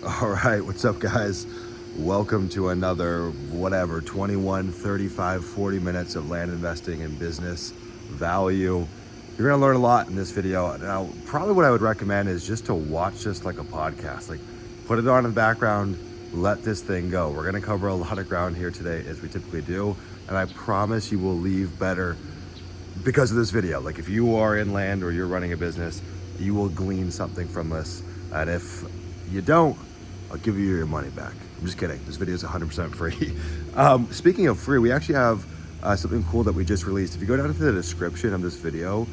All right, what's up, guys? Welcome to another 21, 35, 40 minutes of land investing and business value. You're gonna learn a lot in this video. Now, probably what I would recommend is just to watch this like a podcast. Like, put it on in the background, let this thing go. We're gonna cover a lot of ground here today, as we typically do, and I promise you will leave better because of this video. Like, if you are in land or you're running a business, you will glean something from this, and if you don't, I'll give you your money back. I'm just kidding. This video is 100% free. Speaking of free, we actually have something cool that we just released. If you go down to the description of this video,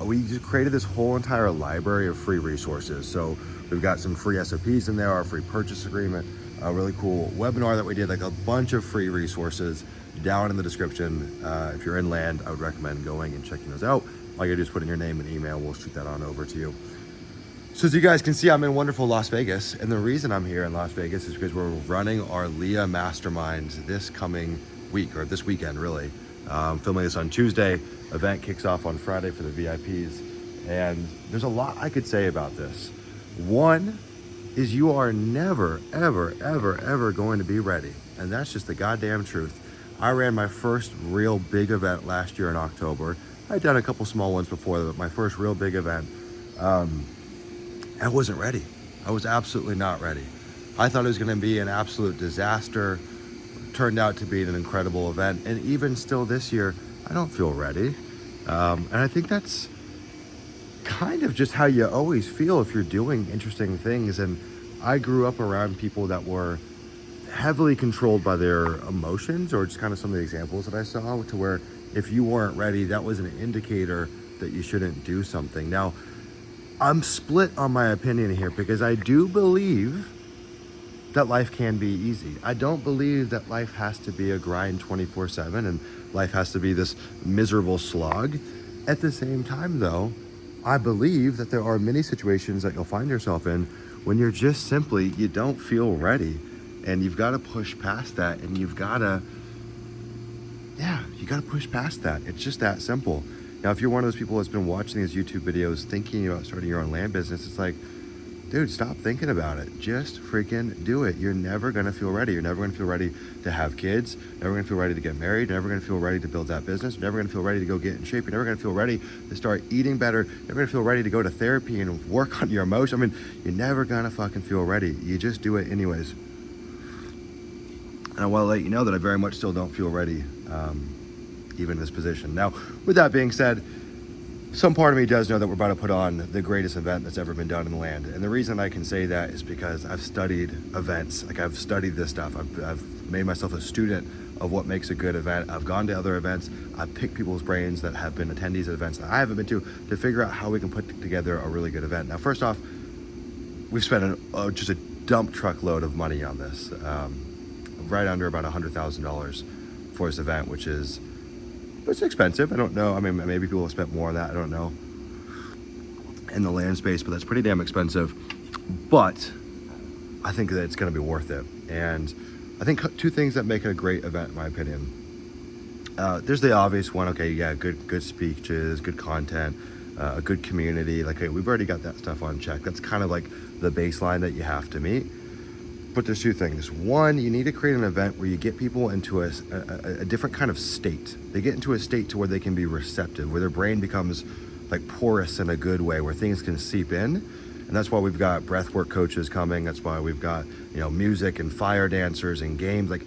we just created this whole entire library of free resources. So we've got some free SOPs in there, our free purchase agreement, a really cool webinar that we did, like a bunch of free resources down in the description. If you're in land, I would recommend going and checking those out. All you gotta do is put in your name and email. We'll shoot that on over to you. So as you guys can see, I'm in wonderful Las Vegas, and the reason I'm here in Las Vegas is because we're running our Leah Mastermind this coming week, or this weekend really. Filming this on Tuesday, event kicks off on Friday for the VIPs, and there's a lot I could say about this. One is you are never, ever going to be ready, and that's just the goddamn truth. I ran my first real big event last year in October. I'd done a couple small ones before, but my first real big event, I wasn't ready. I was absolutely not ready. I thought it was going to be an absolute disaster. Turned out to be an incredible event. And even still this year, I don't feel ready. And I think that's kind of just how you always feel if you're doing interesting things. And I grew up around people that were heavily controlled by their emotions, or just kind of some of the examples that I saw, to where if you weren't ready, that was an indicator that you shouldn't do something. Now, I'm split on my opinion here, because I do believe that life can be easy. I don't believe that life has to be a grind 24/7 and life has to be this miserable slog. At the same time, though, I believe that there are many situations that you'll find yourself in when you're just simply, you don't feel ready, and you've got to push past that, and you got to push past that. It's just that simple. Now, if you're one of those people that's been watching these YouTube videos thinking about starting your own land business, it's like, dude, stop thinking about it. Just freaking do it. You're never going to feel ready. You're never going to feel ready to have kids. Never going to feel ready to get married. Never going to feel ready to build that business. You're never going to feel ready to go get in shape. You're never going to feel ready to start eating better. You're never going to feel ready to go to therapy and work on your emotions. I mean, you're never going to fucking feel ready. You just do it anyways. And I want to let you know that I very much still don't feel ready, even in this position. Now, with that being said, some part of me does know that we're about to put on the greatest event that's ever been done in the land. And the reason I can say that is because I've studied events. Like, I've studied this stuff. I've made myself a student of what makes a good event. I've gone to other events. I've picked people's brains that have been attendees at events that I haven't been to figure out how we can put together a really good event. Now, first off, we've spent just a dump truckload of money on this, right under about $100,000 for this event, which is, it's expensive. I don't know. I mean, maybe people have spent more on that. I don't know, in the land space, but that's pretty damn expensive. But I think that it's going to be worth it. And I think two things that make it a great event, in my opinion. There's the obvious one. Okay, yeah, good speeches, good content, a good community. Like, hey, we've already got that stuff on check. That's kind of like the baseline that you have to meet. But there's two things. One, you need to create an event where you get people into a different kind of state. They get into a state to where they can be receptive, where their brain becomes like porous in a good way, where things can seep in. And that's why we've got breathwork coaches coming. That's why we've got, music and fire dancers and games. Like,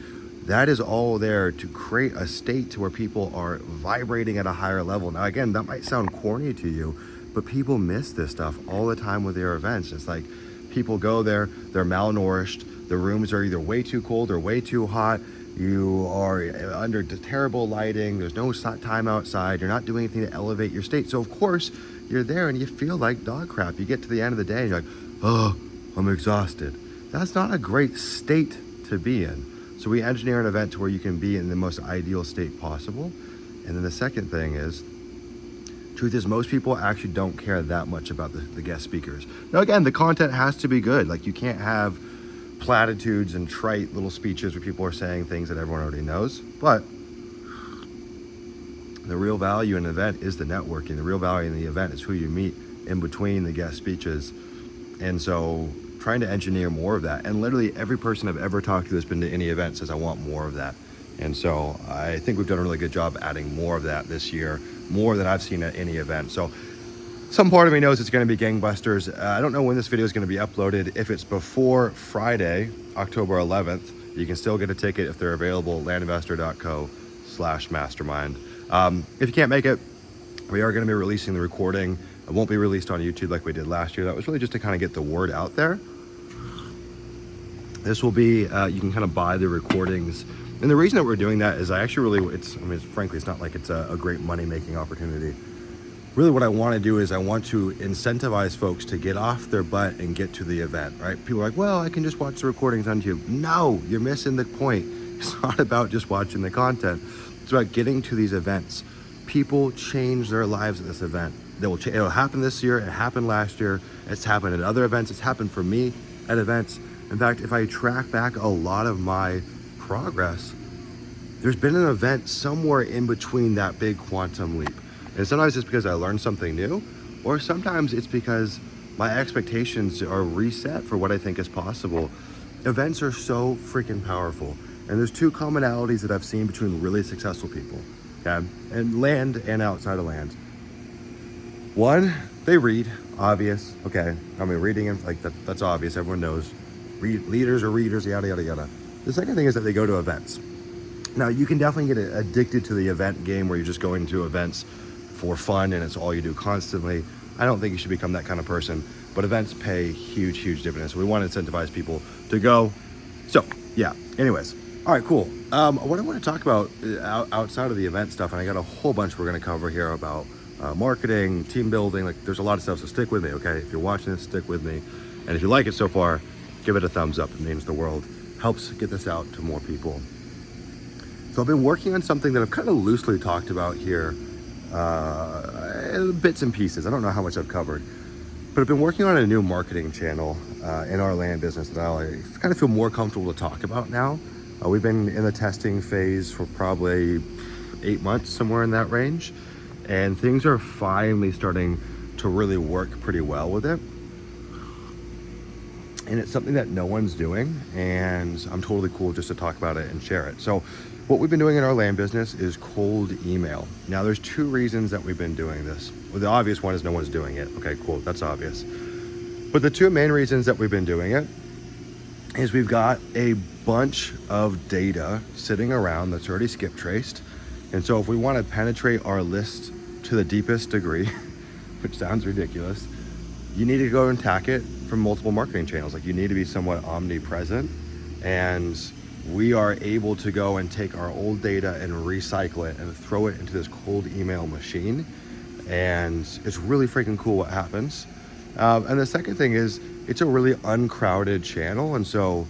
that is all there to create a state to where people are vibrating at a higher level. Now, again, that might sound corny to you, but people miss this stuff all the time with their events. It's like, people go there, they're malnourished. The rooms are either way too cold or way too hot. You are under terrible lighting. There's no time outside. You're not doing anything to elevate your state. So, of course, you're there and you feel like dog crap. You get to the end of the day and you're like, oh, I'm exhausted. That's not a great state to be in. So we engineer an event to where you can be in the most ideal state possible. And then the second thing is, truth is, most people actually don't care that much about the guest speakers. Now, again, the content has to be good. Like, you can't have platitudes and trite little speeches where people are saying things that everyone already knows. But the real value in an event is the networking. The real value in the event is who you meet in between the guest speeches. And so trying to engineer more of that. And literally every person I've ever talked to that's been to any event says, I want more of that. And so I think we've done a really good job adding more of that this year, more than I've seen at any event. So some part of me knows it's going to be gangbusters. I don't know when this video is going to be uploaded. If it's before Friday, October 11th, you can still get a ticket if they're available, landinvestor.co/mastermind. If you can't make it, we are going to be releasing the recording. It won't be released on YouTube like we did last year. That was really just to kind of get the word out there. This will be, you can kind of buy the recordings. And the reason that we're doing that is frankly, it's not like it's a great money-making opportunity. Really what I want to do is I want to incentivize folks to get off their butt and get to the event, right? People are like, well, I can just watch the recordings on YouTube. No, you're missing the point. It's not about just watching the content. It's about getting to these events. People change their lives at this event. It'll happen this year. It happened last year. It's happened at other events. It's happened for me at events. In fact, if I track back a lot of my progress, there's been an event somewhere in between that big quantum leap. And sometimes it's because I learned something new, or sometimes it's because my expectations are reset for what I think is possible. Events are so freaking powerful. And there's two commonalities that I've seen between really successful people, okay? And land and outside of land. One, they read, obvious, okay? I mean, reading, that's obvious, everyone knows. Leaders are readers, yada, yada, yada. The second thing is that they go to events. Now, you can definitely get addicted to the event game where you're just going to events for fun and it's all you do constantly. I don't think you should become that kind of person, but events pay huge, huge dividends. So we want to incentivize people to go. So yeah, anyways. All right, cool. What I want to talk about outside of the event stuff, and I got a whole bunch we're going to cover here about marketing, team building, like there's a lot of stuff, so stick with me, okay? If you're watching this, stick with me. And if you like it so far, give it a thumbs up. It means the world. Helps get this out to more people. So I've been working on something that I've kind of loosely talked about here, bits and pieces. I don't know how much I've covered, but I've been working on a new marketing channel in our land business that I kind of feel more comfortable to talk about now. We've been in the testing phase for probably 8 months, somewhere in that range, and things are finally starting to really work pretty well with it. And it's something that no one's doing, and I'm totally cool just to talk about it and share it. So what we've been doing in our land business is cold email. Now there's two reasons that we've been doing this. Well, the obvious one is no one's doing it. Okay, cool, that's obvious. But the two main reasons that we've been doing it is we've got a bunch of data sitting around that's already skip traced. And so if we want to penetrate our list to the deepest degree, which sounds ridiculous, you need to go and attack it from multiple marketing channels. Like you need to be somewhat omnipresent, and we are able to go and take our old data and recycle it and throw it into this cold email machine. And it's really freaking cool what happens. And the second thing is it's a really uncrowded channel. And so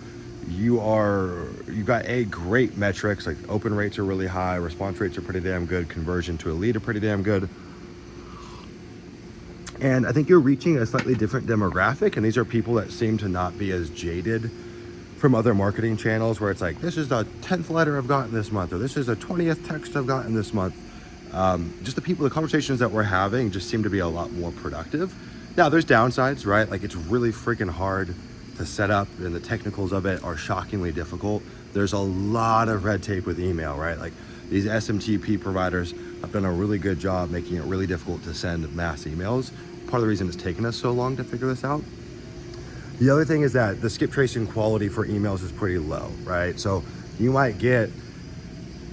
you've got great metrics, like open rates are really high, response rates are pretty damn good, conversion to a lead are pretty damn good. And I think you're reaching a slightly different demographic, and these are people that seem to not be as jaded from other marketing channels where it's like, this is the 10th letter I've gotten this month, or this is the 20th text I've gotten this month. Just the conversations that we're having just seem to be a lot more productive. Now there's downsides, right? Like it's really freaking hard to set up, and the technicals of it are shockingly difficult. There's a lot of red tape with email, right? Like these SMTP providers have done a really good job making it really difficult to send mass emails. Part of the reason it's taken us so long to figure this out. The other thing is that the skip tracing quality for emails is pretty low, right? So you might get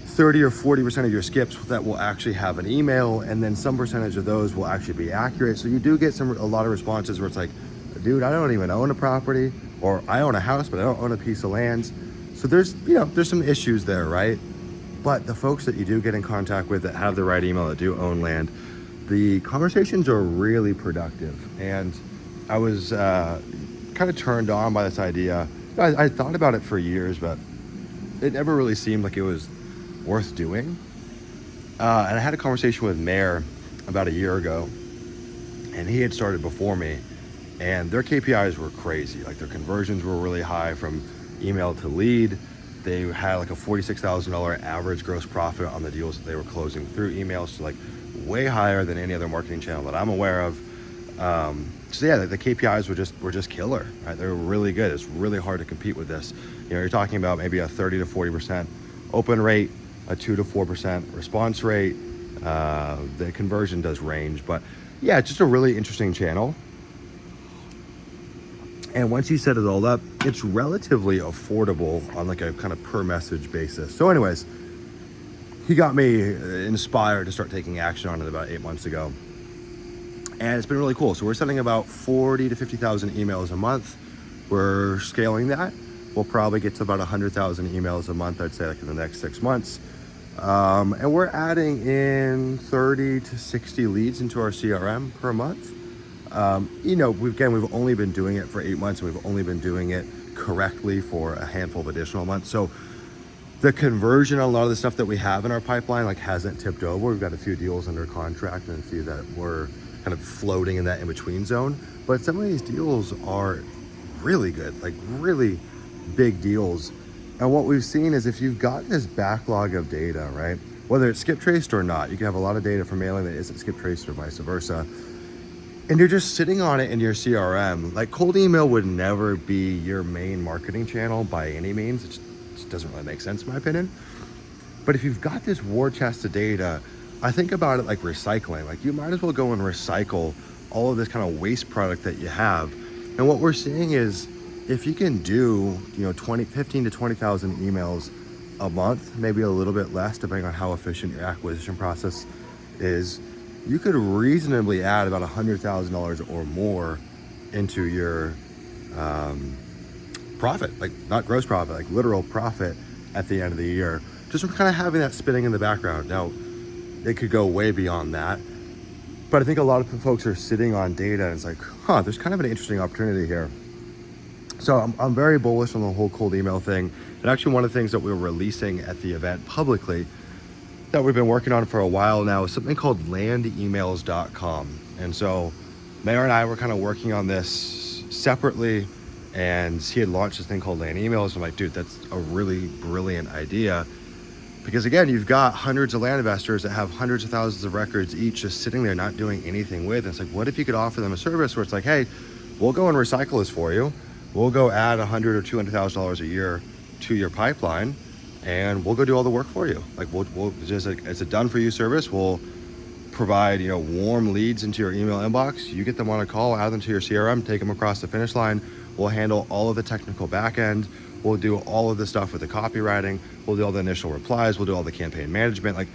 30 or 40% of your skips that will actually have an email, and then some percentage of those will actually be accurate. So you do get a lot of responses where it's like, dude, I don't even own a property, or I own a house, but I don't own a piece of land. So there's some issues there, right? But the folks that you do get in contact with that have the right email, that do own land, the conversations are really productive. And I was kind of turned on by this idea. I thought about it for years, but it never really seemed like it was worth doing. And I had a conversation with Mayor about a year ago, and he had started before me, and their KPIs were crazy. Like their conversions were really high from email to lead. They had like a $46,000 average gross profit on the deals that they were closing through emails, so like way higher than any other marketing channel that I'm aware of. So yeah, the KPIs were just killer, right? They were really good. It's really hard to compete with this. You're talking about maybe a 30 to 40% open rate, a 2 to 4% response rate. The conversion does range, but yeah, it's just a really interesting channel. And once you set it all up, it's relatively affordable on like a kind of per message basis. So anyways, he got me inspired to start taking action on it about 8 months ago. And it's been really cool. So we're sending about 40 to 50,000 emails a month. We're scaling that. We'll probably get to about 100,000 emails a month, I'd say, like in the next 6 months. And we're adding in 30 to 60 leads into our CRM per month. We've only been doing it for 8 months, and we've only been doing it correctly for a handful of additional months. So the conversion on a lot of the stuff that we have in our pipeline like hasn't tipped over. We've got a few deals under contract and a few that we're kind of floating in that in-between zone. But some of these deals are really good, like really big deals. And what we've seen is if you've got this backlog of data, right, whether it's skip traced or not, you can have a lot of data from mailing that isn't skip traced or vice versa. And you're just sitting on it in your CRM. Like cold email would never be your main marketing channel by any means. It just doesn't really make sense in my opinion. But if you've got this war chest of data, I think about it like recycling. Like you might as well go and recycle all of this kind of waste product that you have. And what we're seeing is if you can do, 15 to 20,000 emails a month, maybe a little bit less depending on how efficient your acquisition process is, you could reasonably add about $100,000 or more into your profit, like not gross profit, like literal profit at the end of the year. Just from kind of having that spinning in the background. Now, it could go way beyond that. But I think a lot of folks are sitting on data and it's like, there's kind of an interesting opportunity here. So I'm very bullish on the whole cold email thing. And actually one of the things that we were releasing at the event publicly that we've been working on for a while now is something called landemails.com. And so Mayor and I were kind of working on this separately, and he had launched this thing called Land Emails. I'm like, dude, that's a really brilliant idea. Because again, you've got hundreds of land investors that have hundreds of thousands of records each just sitting there not doing anything with. And it's like, what if you could offer them a service where it's like, hey, we'll go and recycle this for you. We'll go add $100,000 or $200,000 a year to your pipeline, and we'll go do all the work for you. Like we'll just it's a done for you service. We'll provide warm leads into your email inbox. You get them on a call, add them to your CRM, take them across the finish line. We'll handle all of the technical back end. We'll do all of the stuff with the copywriting. We'll do all the initial replies. We'll do all the campaign management.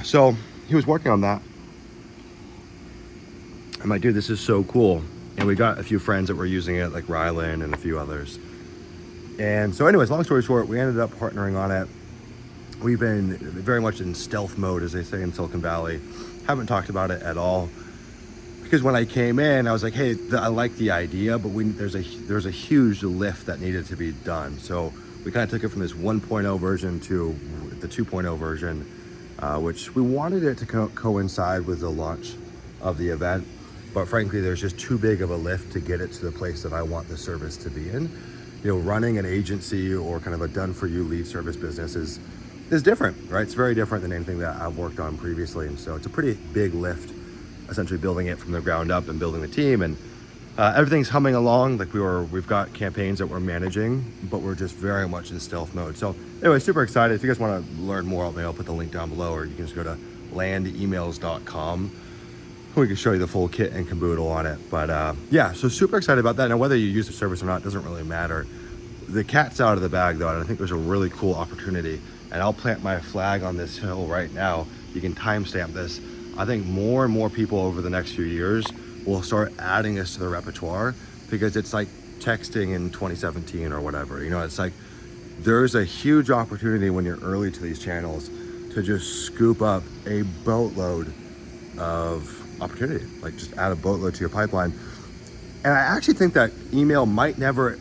So he was working on that. I'm like, dude, this is so cool. And we got a few friends that were using it, like Rylan and a few others. And so anyways, long story short, we ended up partnering on it. We've been very much in stealth mode, as they say in Silicon Valley. Haven't talked about it at all. Because when I came in, I was like, hey, I like the idea, but there's a huge lift that needed to be done. So we kind of took it from this 1.0 version to the 2.0 version, which we wanted it to coincide with the launch of the event. But frankly, there's just too big of a lift to get it to the place that I want the service to be in. Running an agency or kind of a done-for-you lead service business is different, right? It's very different than anything that I've worked on previously. And so it's a pretty big lift, essentially building it from the ground up and building the team. And everything's humming along. We've got campaigns that we're managing, but we're just very much in stealth mode. So anyway, super excited. If you guys want to learn more, I'll put the link down below, or you can just go to landemails.com. We can show you the full kit and caboodle on it. But so super excited about that. Now, whether you use the service or not doesn't really matter. The cat's out of the bag though, and I think there's a really cool opportunity. And I'll plant my flag on this hill right now. You can timestamp this. I think more and more people over the next few years will start adding this to their repertoire, because it's like texting in 2017 or whatever. It's like there's a huge opportunity when you're early to these channels to just scoop up a boatload of opportunity, like just add a boatload to your pipeline. And I actually think that email might never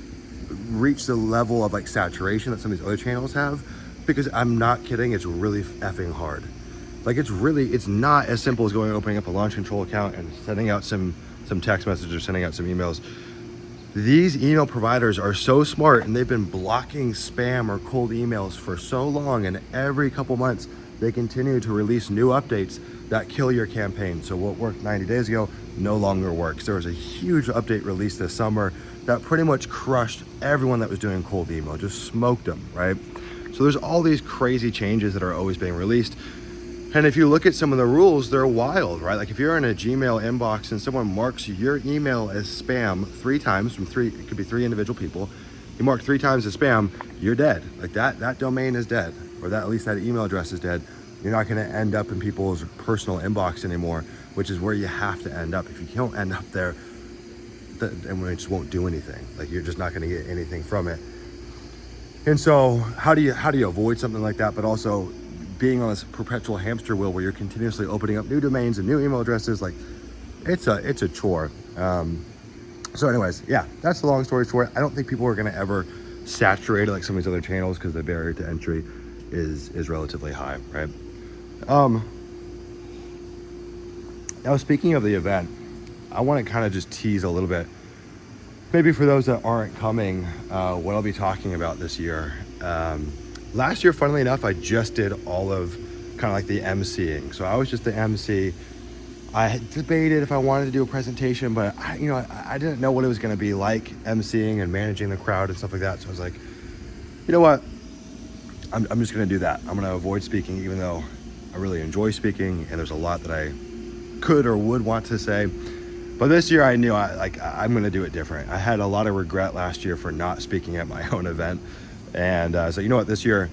reach the level of like saturation that some of these other channels have, because I'm not kidding, it's really effing hard. Like it's not as simple as going and opening up a launch control account and sending out some text messages or sending out some emails. These email providers are so smart, and they've been blocking spam or cold emails for so long, and every couple months they continue to release new updates that kill your campaign. So what worked 90 days ago no longer works. There was a huge update released this summer that pretty much crushed everyone that was doing cold email, just smoked them, right? So there's all these crazy changes that are always being released. And if you look at some of the rules, they're wild, right? Like if you're in a Gmail inbox and someone marks your email as spam 3 times it could be 3 individual people, you mark 3 times as spam, you're dead. Like that domain is dead, or that at least that email address is dead. You're not gonna end up in people's personal inbox anymore, which is where you have to end up. If you don't end up there, then it just won't do anything. Like you're just not gonna get anything from it. And so how do you avoid something like that, but also being on this perpetual hamster wheel where you're continuously opening up new domains and new email addresses? Like it's a chore. So anyways, yeah, that's the long story short. I don't think people are gonna ever saturate it like some of these other channels because the barrier to entry is relatively high, right? Now speaking of the event, I want to kind of just tease a little bit, maybe for those that aren't coming, what I'll be talking about this year. Last year, funnily enough, I just did all of kind of like the emceeing. So I was just the MC. I had debated if I wanted to do a presentation, but I didn't know what it was going to be like emceeing and managing the crowd and stuff like that. So I was like, you know what? I'm just going to do that. I'm going to avoid speaking, even though I really enjoy speaking and there's a lot that I could or would want to say. But this year I knew I'm going to do it different. I had a lot of regret last year for not speaking at my own event. And so you know what, this year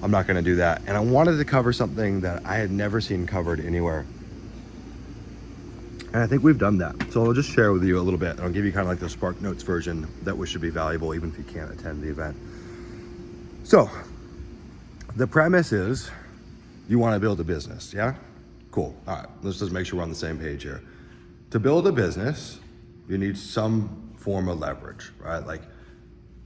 I'm not going to do that. And I wanted to cover something that I had never seen covered anywhere. And I think we've done that. So I'll just share with you a little bit. And I'll give you kind of like the Spark Notes version that should be valuable even if you can't attend the event. So the premise is you want to build a business, yeah? Cool. All right, let's just make sure we're on the same page here. To build a business, you need some form of leverage, right? Like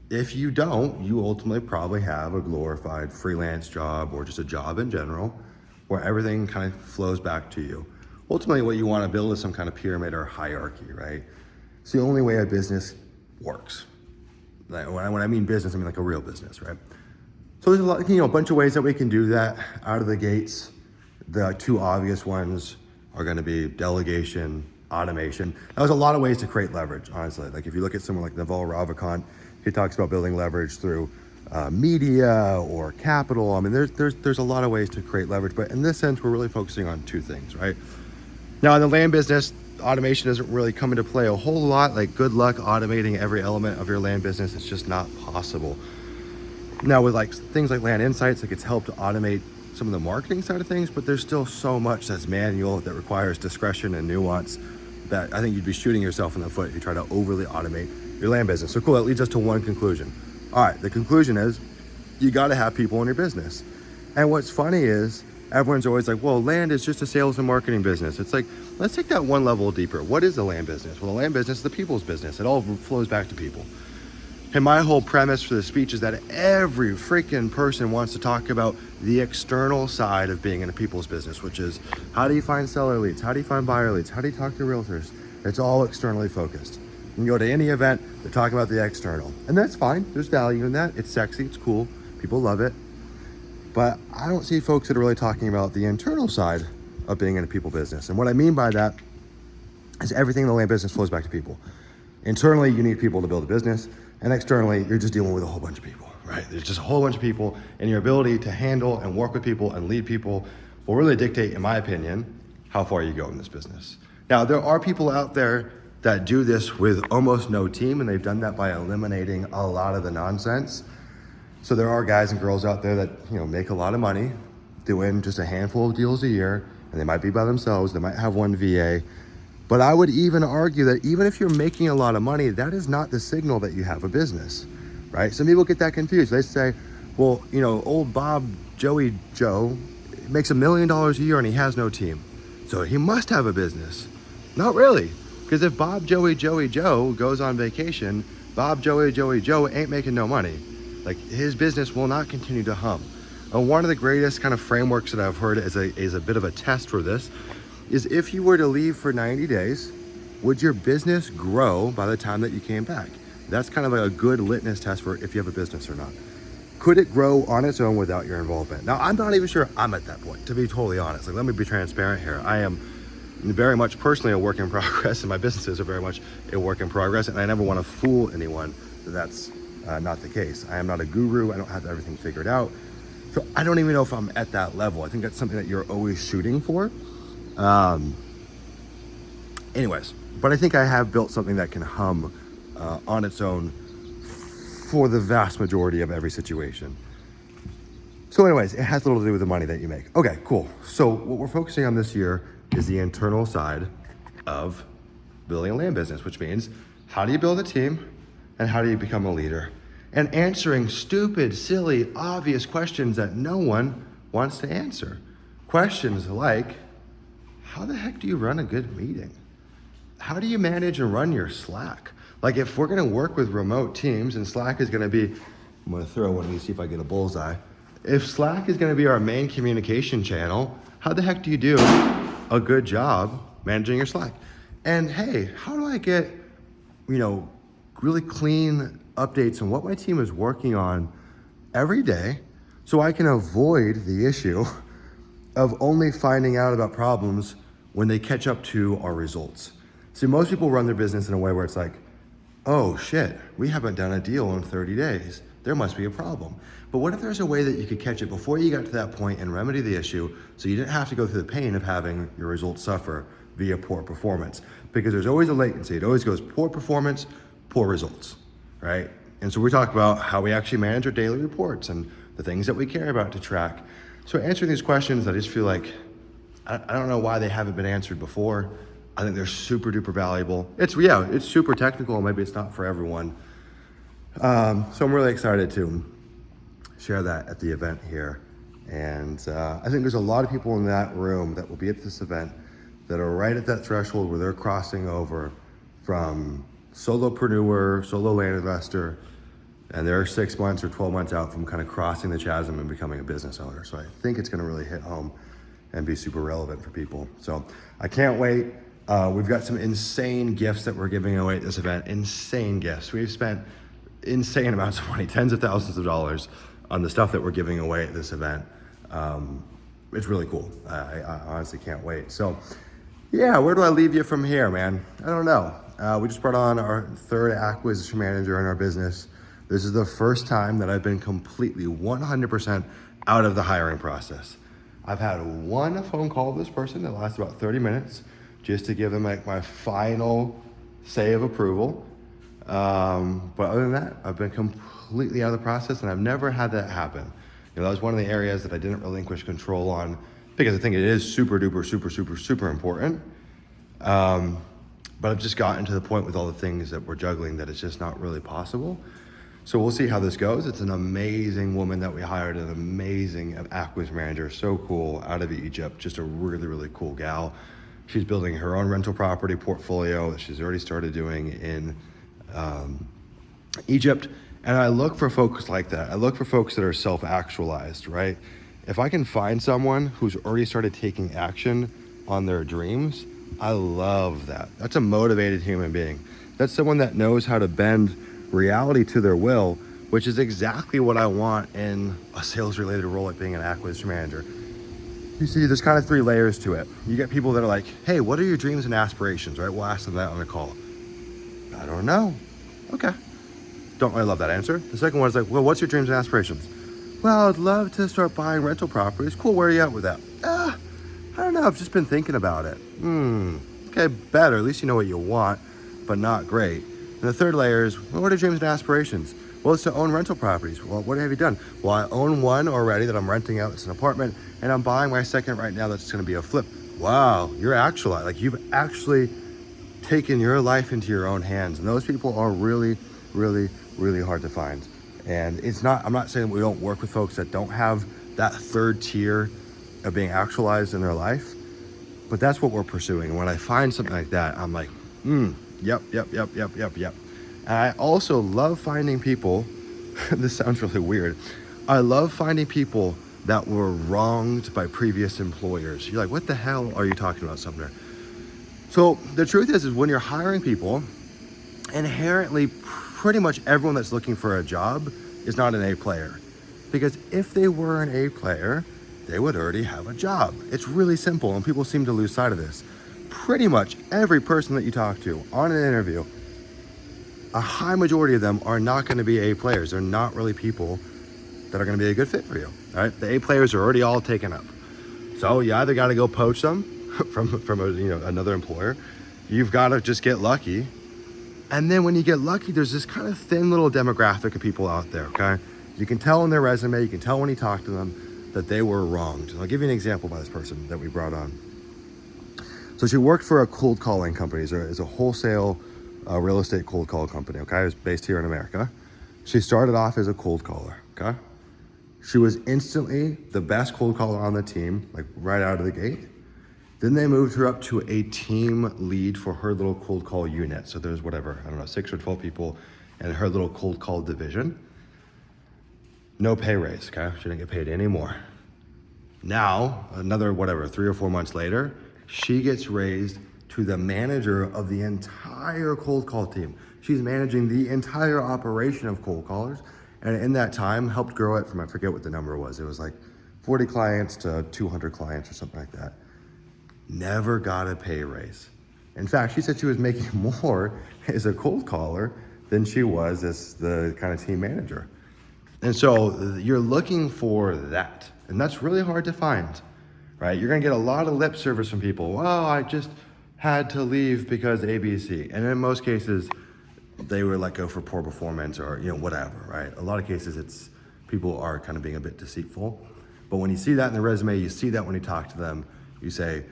if you don't, you ultimately probably have a glorified freelance job or just a job in general where everything kind of flows back to you. Ultimately, what you want to build is some kind of pyramid or hierarchy, right? It's the only way a business works. Like when I mean business, I mean like a real business, right? So there's a bunch of ways that we can do that out of the gates. The 2 obvious ones are going to be delegation, automation. There's a lot of ways to create leverage, honestly. Like if you look at someone like Naval Ravikant, he talks about building leverage through media or capital. I mean, there's a lot of ways to create leverage, but in this sense, we're really focusing on 2 things, right? Now in the land business, automation doesn't really come into play a whole lot. Like good luck automating every element of your land business. It's just not possible. Now with like things like Land Insights, like it's helped to automate some of the marketing side of things, but there's still so much that's manual that requires discretion and nuance that I think you'd be shooting yourself in the foot if you try to overly automate your land business. So cool, that leads us to one conclusion. All right, the conclusion is you got to have people in your business. And what's funny is everyone's always like, well, land is just a sales and marketing business. It's like, let's take that one level deeper. What is the land business? Well, the land business is the people's business. It all flows back to people. And my whole premise for the speech is that every freaking person wants to talk about the external side of being in a people's business, which is how do you find seller leads? How do you find buyer leads? How do you talk to realtors? It's all externally focused. You can go to any event, they're talking about the external. And that's fine, there's value in that. It's sexy, it's cool, people love it. But I don't see folks that are really talking about the internal side of being in a people business. And what I mean by that is everything in the land business flows back to people. Internally, you need people to build a business. And externally, you're just dealing with a whole bunch of people, right? There's just a whole bunch of people, and your ability to handle and work with people and lead people will really dictate, in my opinion, how far you go in this business. Now, there are people out there that do this with almost no team, and they've done that by eliminating a lot of the nonsense. So there are guys and girls out there that make a lot of money, doing just a handful of deals a year, and they might be by themselves, they might have one VA. But I would even argue that even if you're making a lot of money, that is not the signal that you have a business, right? Some people get that confused. They say, well, old Bob Joey Joe makes $1 million a year and he has no team, so he must have a business. Not really, because if Bob Joey Joe goes on vacation, Bob Joey Joe ain't making no money. Like his business will not continue to hum. And one of the greatest kind of frameworks that I've heard is a bit of a test for this is if you were to leave for 90 days, would your business grow by the time that you came back? That's kind of like a good litmus test for if you have a business or not. Could it grow on its own without your involvement? Now, I'm not even sure I'm at that point, to be totally honest. Like, let me be transparent here. I am very much personally a work in progress, and my businesses are very much a work in progress, and I never want to fool anyone that that's not the case. I am not a guru. I don't have everything figured out. So I don't even know if I'm at that level. I think that's something that you're always shooting for. Anyways, but I think I have built something that can hum on its own for the vast majority of every situation. So anyways, it has little to do with the money that you make. Okay, cool. So what we're focusing on this year is the internal side of building a land business, which means how do you build a team and how do you become a leader? And answering stupid, silly, obvious questions that no one wants to answer. Questions like, how the heck do you run a good meeting? How do you manage and run your Slack? Like if we're gonna work with remote teams and Slack is gonna be, I'm gonna throw one of these, see if I get a bullseye. If Slack is gonna be our main communication channel, how the heck do you do a good job managing your Slack? And hey, how do I get, really clean updates on what my team is working on every day so I can avoid the issue of only finding out about problems when they catch up to our results. See, most people run their business in a way where it's like, oh shit, we haven't done a deal in 30 days. There must be a problem. But what if there's a way that you could catch it before you got to that point and remedy the issue so you didn't have to go through the pain of having your results suffer via poor performance? Because there's always a latency. It always goes poor performance, poor results, right? And so we talk about how we actually manage our daily reports and the things that we care about to track. So answering these questions, I just feel like, I don't know why they haven't been answered before. I think they're super duper valuable. It's super technical, and maybe it's not for everyone. So I'm really excited to share that at the event here. And I think there's a lot of people in that room that will be at this event that are right at that threshold where they're crossing over from solopreneur, solo land investor, and they're 6 months or 12 months out from kind of crossing the chasm and becoming a business owner. So I think it's gonna really hit home and be super relevant for people. So I can't wait. We've got some insane gifts that we're giving away at this event, insane gifts. We've spent insane amounts of money, tens of thousands of dollars on the stuff that we're giving away at this event. It's really cool. I honestly can't wait. So yeah, where do I leave you from here, man? I don't know. We just brought on our third acquisition manager in our business. This is the first time that I've been completely 100% out of the hiring process. I've had one phone call with this person that lasts about 30 minutes just to give them like my final say of approval. But other than that, I've been completely out of the process, and I've never had that happen. That was one of the areas that I didn't relinquish control on because I think it is super duper, super important. But I've just gotten to the point with all the things that we're juggling that it's just not really possible. So we'll see how this goes. It's an amazing woman that we hired, an amazing acquisition manager, so cool, out of Egypt, just a really, really cool gal. She's building her own rental property portfolio that she's already started doing in Egypt. And I look for folks like that. I look for folks that are self-actualized, right? If I can find someone who's already started taking action on their dreams, I love that. That's a motivated human being. That's someone that knows how to bend reality to their will, which is exactly what I want in a sales-related role like being an acquisition manager. You see, there's kind of three layers to it. You get people that are like, hey, what are your dreams and aspirations, right? We'll ask them that on the call. I don't know. Okay. Don't really love that answer. The second one is like, well, what's your dreams and aspirations? Well, I'd love to start buying rental properties. Cool, where are you at with that? I don't know, I've just been thinking about it. Okay, better. At least you know what you want, but not great. And the third layer is, well, what are dreams and aspirations? Well, it's to own rental properties. Well, what have you done? Well, I own one already that I'm renting out. It's an apartment, and I'm buying my second right now that's gonna be a flip. Wow, you've actually taken your life into your own hands. And those people are really, really, really hard to find. And I'm not saying we don't work with folks that don't have that third tier of being actualized in their life, but that's what we're pursuing. And when I find something like that, I'm like, yep. And I also love finding people, this sounds really weird, I love finding people that were wronged by previous employers. You're like, what the hell are you talking about, Sumner? So the truth is when you're hiring people, inherently pretty much everyone that's looking for a job is not an A player. Because if they were an A player, they would already have a job. It's really simple, and people seem to lose sight of this. pretty much every person that you talk to on an interview, a high majority of them are not going to be A players. They're not really people that are going to be a good fit for you. All right, the A players are already all taken up. So you either got to go poach them from another employer. You've got to just get lucky. And then when you get lucky, there's this kind of thin little demographic of people out there, okay? You can tell in their resume, you can tell when you talk to them that they were wronged. And I'll give you an example by this person that we brought on. So she worked for a cold calling company. It's a wholesale real estate cold call company, okay? It was based here in America. She started off as a cold caller, okay? She was instantly the best cold caller on the team, like right out of the gate. Then they moved her up to a team lead for her little cold call unit. So there's 6 or 12 people in her little cold call division. No pay raise, okay? She didn't get paid any more. Now, another 3 or 4 months later, she gets raised to the manager of the entire cold call team. She's managing the entire operation of cold callers. And in that time, helped grow it from, I forget what the number was. It was like 40 clients to 200 clients or something like that. Never got a pay raise. In fact, she said she was making more as a cold caller than she was as the kind of team manager. And so you're looking for that. And that's really hard to find, right? You're gonna get a lot of lip service from people. Well, I just had to leave because ABC. And in most cases, they were let go for poor performance or whatever, right? A lot of cases it's people are kind of being a bit deceitful. But when you see that in the resume, you see that when you talk to them, you say,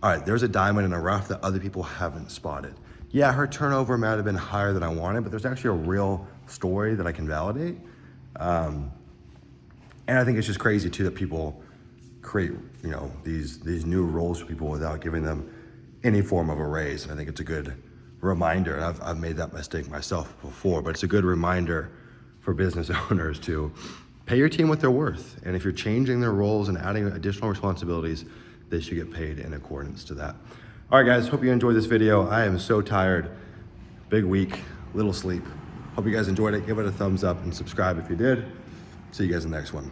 all right, there's a diamond in the rough that other people haven't spotted. Yeah, her turnover might have been higher than I wanted, but there's actually a real story that I can validate. And I think it's just crazy too that people create, these new roles for people without giving them any form of a raise. And I think it's a good reminder, and I've made that mistake myself before, but it's a good reminder for business owners to pay your team what they're worth. And if you're changing their roles and adding additional responsibilities, they should get paid in accordance to that. All right, guys, hope you enjoyed this video. I am so tired. Big week, little sleep. Hope you guys enjoyed it. Give it a thumbs up and subscribe if you did. See you guys in the next one.